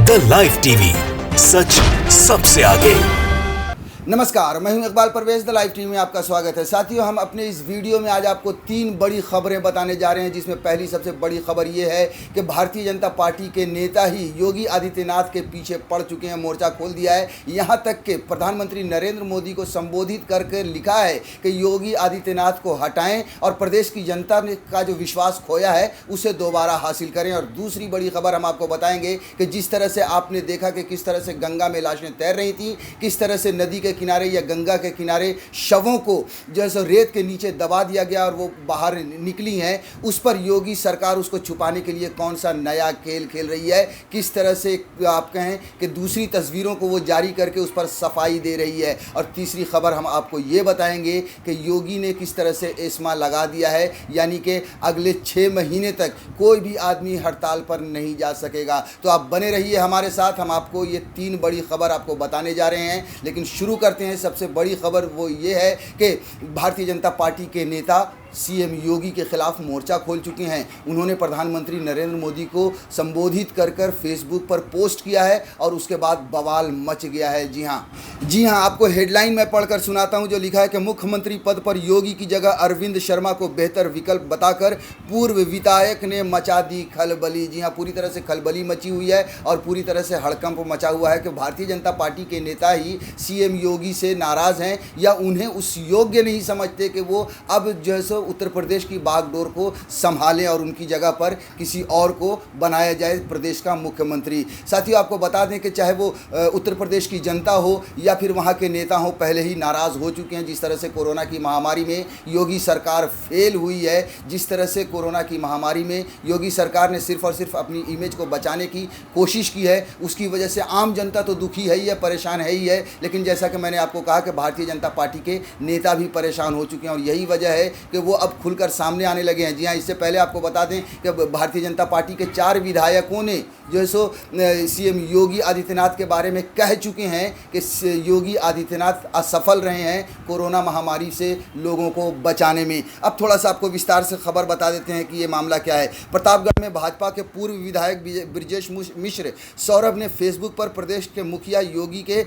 The live TV, सच सबसे आगे। नमस्कार, मैं हूं Iqbal Parvez. The live TV में आपका स्वागत है। साथियों, हम अपने इस वीडियो में आज आपको 3 बड़ी खबरें बताने जा रहे हैं, जिसमें पहली सबसे बड़ी खबर ये है कि भारतीय जनता पार्टी के नेता ही योगी आदित्यनाथ के पीछे पड़ चुके हैं, मोर्चा खोल दिया है। यहाँ तक कि प्रधानमंत्री नरेंद्र मोदी को संबोधित करके लिखा है कि योगी आदित्यनाथ को हटाएं और प्रदेश की जनता का जो विश्वास खोया है उसे दोबारा हासिल करें। और दूसरी बड़ी खबर हम आपको बताएंगे कि जिस तरह से आपने देखा कि किस तरह से गंगा में लाशें तैर रही थी, किस तरह से नदी के किनारे या गंगा के किनारे शवों को जैसे रेत के नीचे दबा दिया गया और वो बाहर निकली हैं, उस पर योगी सरकार उसको छुपाने के लिए कौन सा नया खेल खेल रही है, किस तरह से आप कहें कि दूसरी तस्वीरों को वो जारी करके उस पर सफाई दे रही है। और तीसरी खबर हम आपको ये बताएंगे कि योगी ने किस तरह से एस्मा लगा दिया है, यानी कि अगले 6 महीने तक कोई भी आदमी हड़ताल पर नहीं जा सकेगा। तो आप बने रहिए हमारे साथ, हम आपको ये 3 बड़ी खबर आपको बताने जा रहे हैं। लेकिन शुरू करते हैं। सबसे बड़ी खबर वो ये है कि भारतीय जनता पार्टी के नेता सीएम योगी के खिलाफ मोर्चा खोल चुके हैं। उन्होंने प्रधानमंत्री नरेंद्र मोदी को संबोधित कर फेसबुक पर पोस्ट किया है और उसके बाद बवाल मच गया है। जी हाँ, आपको हेडलाइन में पढ़कर सुनाता हूं, जो लिखा है कि मुख्यमंत्री पद पर योगी की जगह अरविंद शर्मा को बेहतर विकल्प बताकर पूर्व विधायक ने मचा दी खलबली। जी हाँ, पूरी तरह से खलबली मची हुई है और पूरी तरह से हड़कंप मचा हुआ है कि भारतीय जनता पार्टी के नेता ही सीएम योगी से नाराज़ हैं या उन्हें उस योग्य नहीं समझते कि वो अब जैसे उत्तर प्रदेश की बागडोर को संभालें और उनकी जगह पर किसी और को बनाया जाए प्रदेश का मुख्यमंत्री। साथियों, आपको बता दें कि चाहे वो उत्तर प्रदेश की जनता हो या फिर वहाँ के नेता हो, पहले ही नाराज़ हो चुके हैं। जिस तरह से कोरोना की महामारी में योगी सरकार फेल हुई है, जिस तरह से कोरोना की महामारी में योगी सरकार ने सिर्फ और सिर्फ अपनी इमेज को बचाने की कोशिश की है, उसकी वजह से आम जनता तो दुखी है ही है, परेशान है ही है। लेकिन जैसा कि मैंने आपको कहा कि भारतीय जनता पार्टी के नेता भी परेशान हो चुके हैं और यही वजह है कि वो अब खुलकर सामने आने लगे हैं। जी हाँ, इससे पहले आपको बता दें कि भारतीय जनता पार्टी के 4 विधायकों ने जो है सो सीएम योगी आदित्यनाथ के बारे में कह चुके हैं कि योगी आदित्यनाथ असफल रहे हैं कोरोना महामारी से लोगों को बचाने में। अब थोड़ा सा आपको विस्तार से खबर बता देते हैं कि ये मामला क्या है। प्रतापगढ़ में भाजपा के पूर्व विधायक ब्रिजेश मिश्र सौरभ ने फेसबुक पर प्रदेश के मुखिया योगी के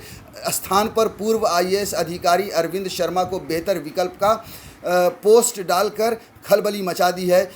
स्थान पर पूर्व आईएएस अधिकारी अरविंद शर्मा को बेहतर विकल्प का पोस्ट डालकर खलबली मचा दी है।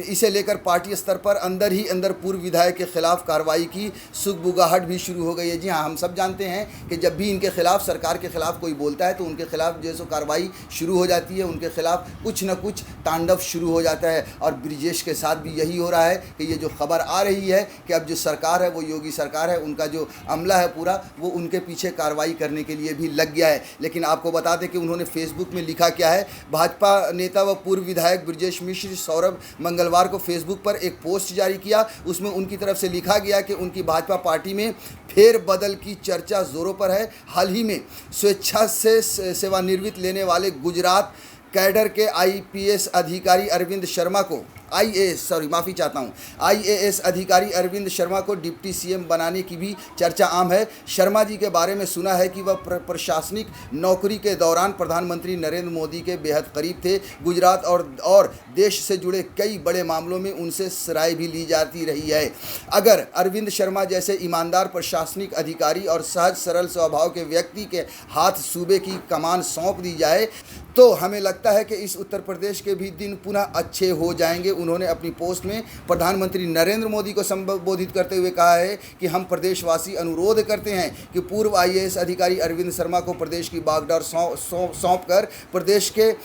इसे लेकर पार्टी स्तर पर अंदर ही अंदर पूर्व विधायक के खिलाफ कार्रवाई की सुगबुगाहट भी शुरू हो गई है। जी हाँ, हम सब जानते हैं कि जब भी इनके खिलाफ, सरकार के खिलाफ कोई बोलता है तो उनके खिलाफ जो है सो कार्रवाई शुरू हो जाती है, उनके खिलाफ कुछ न कुछ तांडव शुरू हो जाता है। और ब्रिजेश के साथ भी यही हो रहा है कि ये जो खबर आ रही है कि अब जो सरकार है वो योगी सरकार है, उनका जो अमला है पूरा वो उनके पीछे कार्रवाई करने के लिए भी लग गया है। लेकिन आपको बता दें कि उन्होंने फेसबुक में लिखा क्या है। भाजपा नेता व पूर्व विधायक ब्रिजेश मिश्र सौरभ मंगलवार को फेसबुक पर एक पोस्ट जारी किया। उसमें उनकी तरफ से लिखा गया कि उनकी भाजपा पार्टी में फेरबदल की चर्चा जोरों पर है। हाल ही में स्वेच्छा से सेवानिवृत्त लेने वाले गुजरात कैडर के आईपीएस अधिकारी अरविंद शर्मा को आईएएस अधिकारी अरविंद शर्मा को डिप्टी सीएम बनाने की भी चर्चा आम है। शर्मा जी के बारे में सुना है कि वह प्रशासनिक नौकरी के दौरान प्रधानमंत्री नरेंद्र मोदी के बेहद करीब थे। गुजरात और देश से जुड़े कई बड़े मामलों में उनसे राय भी ली जाती रही है। अगर अरविंद शर्मा जैसे ईमानदार प्रशासनिक अधिकारी और सहज सरल स्वभाव के व्यक्ति के हाथ सूबे की कमान सौंप दी जाए तो हमें लगता है कि इस उत्तर प्रदेश के भी दिन पुनः अच्छे हो जाएंगे। उन्होंने अपनी पोस्ट में प्रधानमंत्री नरेंद्र मोदी को संबोधित करते हुए कहा है कि हम प्रदेशवासी अनुरोध करते हैं कि पूर्व आईएएस अधिकारी अरविंद शर्मा को प्रदेश की बागडोर सौंप कर प्रदेश के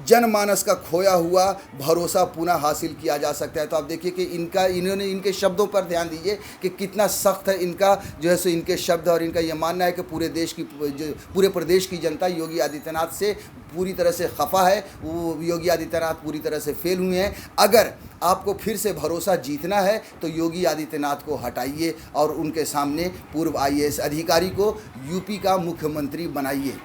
जनमानस का खोया हुआ भरोसा पुनः हासिल किया जा सकता है। तो आप देखिए कि इनके शब्दों पर ध्यान दीजिए कि कितना सख्त है इनका जो है सो इनके शब्द, और इनका यह मानना है कि पूरे प्रदेश की जनता योगी आदित्यनाथ से पूरी तरह से खफा है। वो योगी आदित्यनाथ पूरी तरह से फेल हुए हैं। अगर आपको फिर से भरोसा जीतना है तो योगी आदित्यनाथ को हटाइए और उनके सामने पूर्व आईएएस अधिकारी को यूपी का मुख्यमंत्री बनाइए।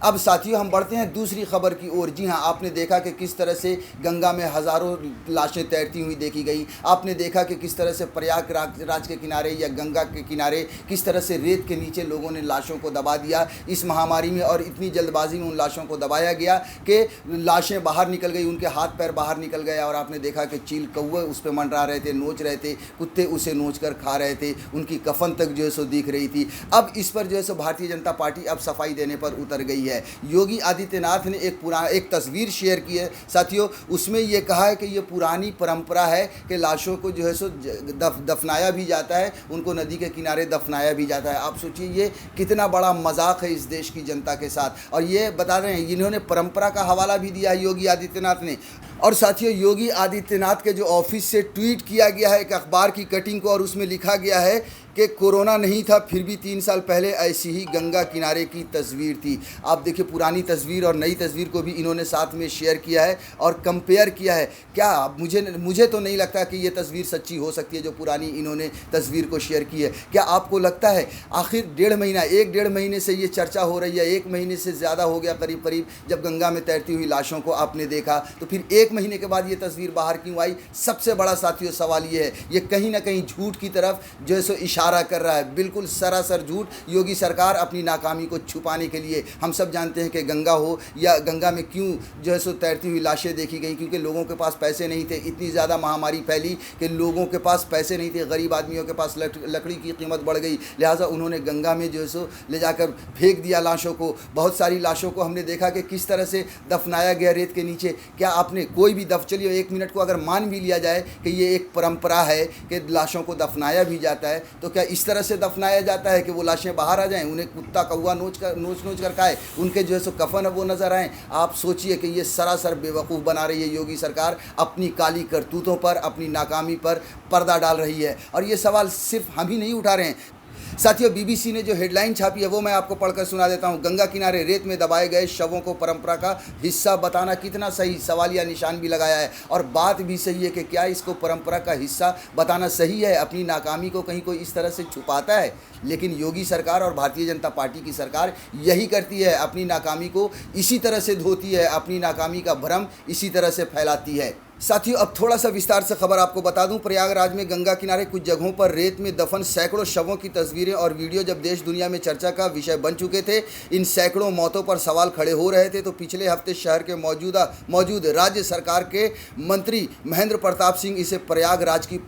अब साथियों हम बढ़ते हैं दूसरी खबर की ओर। जी हाँ, आपने देखा कि किस तरह से गंगा में हज़ारों लाशें तैरती हुई देखी गई। आपने देखा कि किस तरह से प्रयागराज के किनारे या गंगा के किनारे किस तरह से रेत के नीचे लोगों ने लाशों को दबा दिया इस महामारी में, और इतनी जल्दबाजी में उन लाशों को दबाया गया कि लाशें बाहर निकल गई, उनके हाथ पैर बाहर निकल गया। और आपने देखा कि चील कौवे उस पर मंडरा रहे थे, नोच रहे थे, कुत्ते उसे नोच कर खा रहे थे, उनकी कफन तक जो है सो दिख रही थी। अब इस पर जो है सो भारतीय जनता पार्टी अब सफाई देने पर उतर गई है। योगी आदित्यनाथ ने एक तस्वीर शेयर की है साथियों, उसमें ये कहा है कि ये पुरानी परंपरा है कि लाशों को जो है सो दफनाया भी जाता है, उनको नदी के किनारे दफनाया भी जाता है। आप सोचिए ये कितना बड़ा मजाक है इस देश की जनता के साथ। और ये बता रहे हैं, इन्होंने परंपरा का हवाला भी दिया है योगी आदित्यनाथ ने। और साथियों योगी आदित्यनाथ के जो ऑफिस से ट्वीट किया गया है एक अखबार की कटिंग को, और उसमें लिखा गया है कि कोरोना नहीं था फिर भी 3 साल पहले ऐसी ही गंगा किनारे की तस्वीर थी। आप देखिए पुरानी तस्वीर और नई तस्वीर को भी इन्होंने साथ में शेयर किया है और कंपेयर किया है। क्या मुझे तो नहीं लगता कि ये तस्वीर सच्ची हो सकती है जो पुरानी इन्होंने तस्वीर को शेयर की है। क्या आपको लगता है आखिर 1.5 महीने से ये चर्चा हो रही है, 1 महीने से ज़्यादा हो गया करीब करीब, जब गंगा में तैरती हुई लाशों को आपने देखा, तो फिर 1 महीने के बाद ये तस्वीर बाहर क्यों आई? सबसे बड़ा साथियों सवाल ये है, ये कहीं ना कहीं झूठ की तरफ जो है सो इशारा कर रहा है, बिल्कुल सरासर झूठ। योगी सरकार अपनी नाकामी को छुपाने के लिए, हम सब जानते हैं कि गंगा हो या गंगा में क्यों जो है सो तैरती हुई लाशें देखी गई, क्योंकि लोगों के पास पैसे नहीं थे। इतनी ज़्यादा महामारी फैली कि लोगों के पास पैसे नहीं थे, गरीब आदमियों के पास लकड़ी की कीमत बढ़ गई, लिहाजा उन्होंने गंगा में जो है सो ले जाकर फेंक दिया लाशों को। बहुत सारी लाशों को हमने देखा कि किस तरह से दफनाया गया रेत के नीचे। क्या आपने कोई भी चलिए 1 मिनट को अगर मान भी लिया जाए कि ये एक परंपरा है कि लाशों को दफनाया भी जाता है, तो क्या इस तरह से दफनाया जाता है कि वो लाशें बाहर आ जाएं, उन्हें कुत्ता कौवा नोच कर खाए, उनके जो है सो कफन वो नज़र आएँ? आप सोचिए कि ये सरासर बेवकूफ़ बना रही है योगी सरकार, अपनी काली करतूतों पर, अपनी नाकामी पर पर्दा डाल रही है। और ये सवाल सिर्फ हम ही नहीं उठा रहे हैं साथियों, बीबीसी ने जो हेडलाइन छापी है वो मैं आपको पढ़कर सुना देता हूं। गंगा किनारे रेत में दबाए गए शवों को परंपरा का हिस्सा बताना कितना सही, सवालिया निशान भी लगाया है। और बात भी सही है कि क्या इसको परंपरा का हिस्सा बताना सही है? अपनी नाकामी को कहीं कोई इस तरह से छुपाता है? लेकिन योगी सरकार और भारतीय जनता पार्टी की सरकार यही करती है, अपनी नाकामी को इसी तरह से धोती है, अपनी नाकामी का भ्रम इसी तरह से फैलाती है। साथियों अब थोड़ा सा विस्तार से खबर आपको बता दूं। प्रयागराज में गंगा किनारे कुछ जगहों पर रेत में दफन सैकड़ों शवों की तस्वीरें और वीडियो जब देश दुनिया में चर्चा का विषय बन चुके थे, इन सैकड़ों मौतों पर सवाल खड़े हो रहे थे, तो पिछले हफ्ते शहर के मौजूद राज्य सरकार के मंत्री महेंद्र प्रताप सिंह इसे प्रयागराज की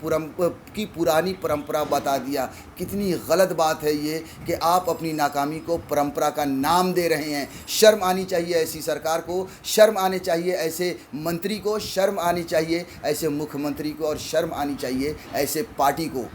पुरानी परंपरा बता दिया। कितनी गलत बात है ये कि आप अपनी नाकामी को परंपरा का नाम दे रहे हैं। शर्म आनी चाहिए ऐसी सरकार को, शर्म आने चाहिए ऐसे मंत्री को, शर्म आनी चाहिए ऐसे मुख्यमंत्री को, और शर्म आनी चाहिए ऐसे पार्टी को।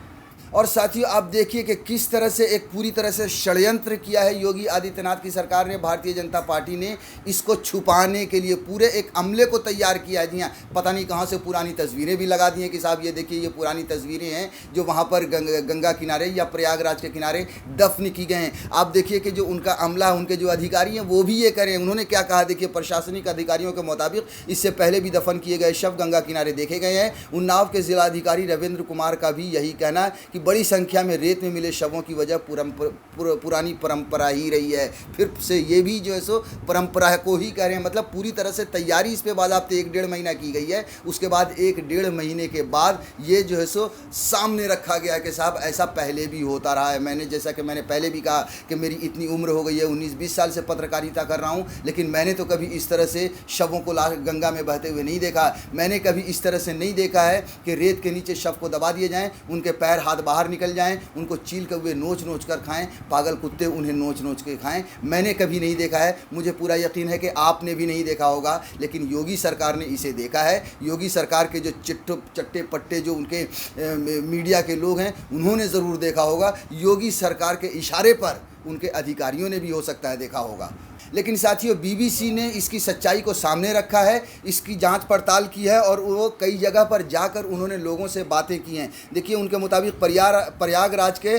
और साथियों आप देखिए कि किस तरह से एक पूरी तरह से षड्यंत्र किया है योगी आदित्यनाथ की सरकार ने, भारतीय जनता पार्टी ने इसको छुपाने के लिए पूरे एक अमले को तैयार किया है। जी हाँ, पता नहीं कहाँ से पुरानी तस्वीरें भी लगा दी हैं कि साहब ये देखिए ये पुरानी तस्वीरें हैं जो वहाँ पर गंगा किनारे या प्रयागराज के किनारे दफन की गए हैं। आप देखिए कि जो उनका अमला, उनके जो अधिकारी हैं वो भी ये करें। उन्होंने क्या कहा देखिए, प्रशासनिक अधिकारियों के मुताबिक इससे पहले भी दफन किए गए शव गंगा किनारे देखे गए हैं। उन्नाव के जिलाधिकारी रविंद्र कुमार का भी यही कहना है कि बड़ी संख्या में रेत में मिले शवों की वजह पुरानी परंपरा ही रही है। फिर से ये भी जो है सो परंपरा को ही कह रहे हैं, मतलब पूरी तरह से तैयारी इस पे बाज़ाब्ते 1-1.5 महीना की गई है। उसके बाद 1-1.5 महीने के बाद ये जो है सो सामने रखा गया है कि साहब ऐसा पहले भी होता रहा है। जैसा कि मैंने पहले भी कहा कि मेरी इतनी उम्र हो गई है, 19-20 साल से पत्रकारिता कर रहा हूँ, लेकिन मैंने तो कभी इस तरह से शवों को गंगा में बहते हुए नहीं देखा। मैंने कभी इस तरह से नहीं देखा है कि रेत के नीचे शव को दबा दिए जाएँ, उनके पैर हाथ बाहर निकल जाएं, उनको चील कौवे नोच कर खाएं, पागल कुत्ते उन्हें नोच के खाएं। मैंने कभी नहीं देखा है, मुझे पूरा यकीन है कि आपने भी नहीं देखा होगा, लेकिन योगी सरकार ने इसे देखा है। योगी सरकार के जो चट्टे पट्टे जो उनके मीडिया के लोग हैं उन्होंने ज़रूर देखा होगा। योगी सरकार के इशारे पर उनके अधिकारियों ने भी हो सकता है देखा होगा। लेकिन साथियों बीबीसी ने इसकी सच्चाई को सामने रखा है, इसकी जांच पड़ताल की है और वो कई जगह पर जाकर उन्होंने लोगों से बातें की हैं। देखिए उनके मुताबिक प्रयागराज के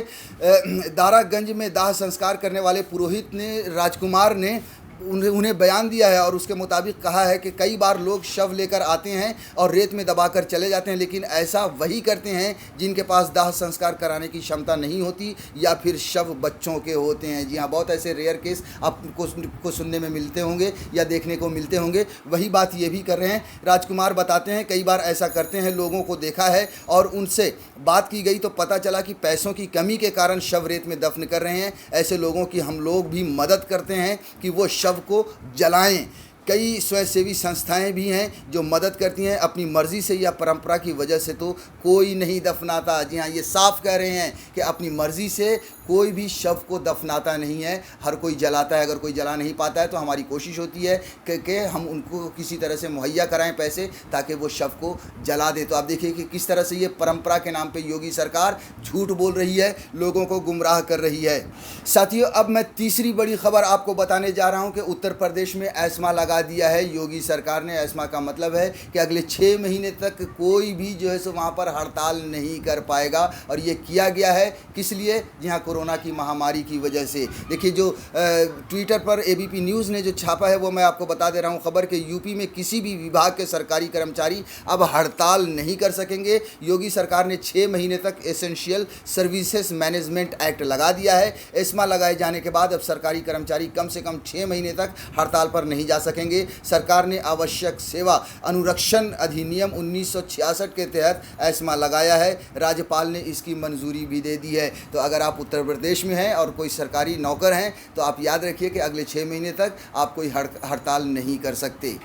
दारागंज में दाह संस्कार करने वाले पुरोहित ने राजकुमार ने उन्हें बयान दिया है और उसके मुताबिक कहा है कि कई बार लोग शव लेकर आते हैं और रेत में दबाकर चले जाते हैं, लेकिन ऐसा वही करते हैं जिनके पास दाह संस्कार कराने की क्षमता नहीं होती या फिर शव बच्चों के होते हैं। जी हाँ, बहुत ऐसे रेयर केस आपको सुनने में मिलते होंगे या देखने को मिलते होंगे। वही बात ये भी कर रहे हैं। राजकुमार बताते हैं कई बार ऐसा करते हैं, लोगों को देखा है और उनसे बात की गई तो पता चला कि पैसों की कमी के कारण शव रेत में दफन कर रहे हैं। ऐसे लोगों की हम लोग भी मदद करते हैं कि वो शव को जलाएं। कई स्वयंसेवी संस्थाएं भी हैं जो मदद करती हैं। अपनी मर्ज़ी से या परंपरा की वजह से तो कोई नहीं दफनाता। जी हाँ, ये साफ कह रहे हैं कि अपनी मर्ज़ी से कोई भी शव को दफनाता नहीं है, हर कोई जलाता है। अगर कोई जला नहीं पाता है तो हमारी कोशिश होती है कि हम उनको किसी तरह से मुहैया कराएं पैसे, ताकि वो शव को जला दे। तो आप देखिए कि किस तरह से ये परंपरा के नाम पे योगी सरकार झूठ बोल रही है, लोगों को गुमराह कर रही है। साथियों, अब मैं तीसरी बड़ी खबर आपको बताने जा रहा हूँ कि उत्तर प्रदेश में एस्मा लगा दिया है योगी सरकार ने। एस्मा का मतलब है कि अगले 6 महीने तक कोई भी जो है सो वहाँ पर हड़ताल नहीं कर पाएगा। और ये किया गया है किस लिए? जहाँ कोरोना की महामारी की वजह से। देखिए, जो ट्विटर पर एबीपी न्यूज़ ने जो छापा है वो मैं आपको बता दे रहा हूँ खबर के यूपी में किसी भी विभाग के सरकारी कर्मचारी अब हड़ताल नहीं कर सकेंगे। योगी सरकार ने 6 महीने तक एसेंशियल सर्विसेज मैनेजमेंट एक्ट लगा दिया है। एस्मा लगाए जाने के बाद अब सरकारी कर्मचारी कम से कम 6 महीने तक हड़ताल पर नहीं जा सकेंगे। सरकार ने आवश्यक सेवा अनुरक्षण अधिनियम 1966 के तहत एस्मा लगाया है। राज्यपाल ने इसकी मंजूरी भी दे दी है। तो अगर आप उत्तर प्रदेश में हैं और कोई सरकारी नौकर हैं तो आप याद रखिए कि अगले 6 महीने तक आप कोई हड़ताल नहीं कर सकते।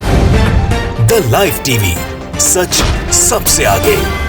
द लाइव टीवी, सच सबसे आगे।